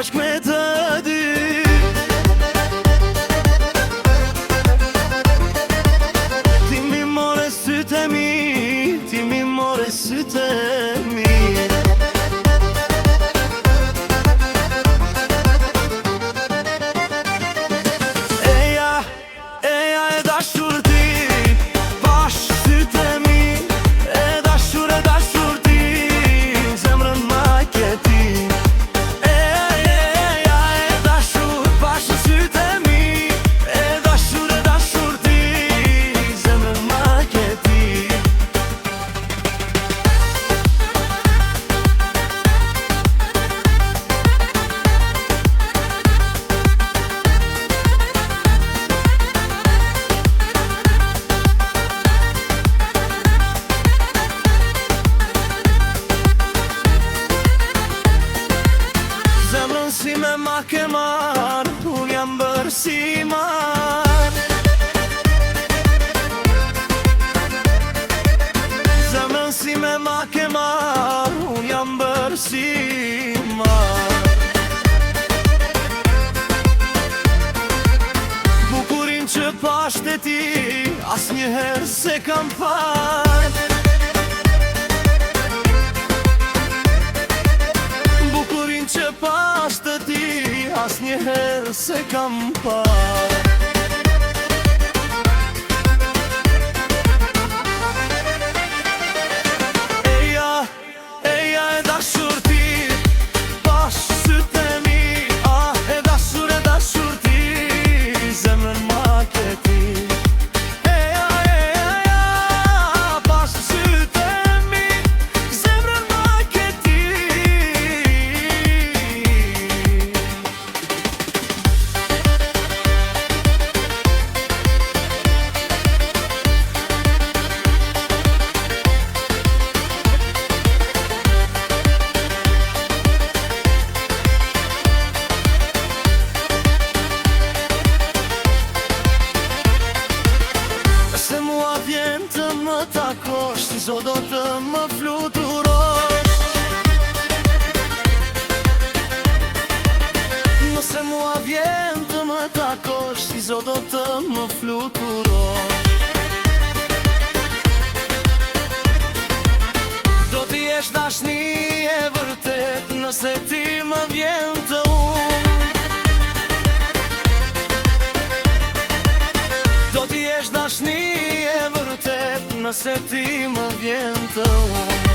bashk me të dy. Ti mi more sytë e mi, ti mi more sytë e mi. Si me ma ke marë, unë jam bërë si marë. Zemrën si me ma ke marë, unë jam bërë si marë. Bukurin që pasht e ti, as njëherë se kam parë. Bukurin që pasht e ti, as njëherë se kam parë. Eja e dashur ti, bashk sytë e mi. E dashur ti, zemrën ma ke ti. Eja, bashk sytë e mi, zemrën ma ke ti. Se mua vjen të më takosh, ti zot do të më fluturosh. Nëse mua vjen të më takosh, ti zot do të më fluturosh. Do t'i jesh dashni e vërtet, nëse ti më vjen të unë. Do t'i jesh dashni e vërtet, nëse ti më vjen të unë.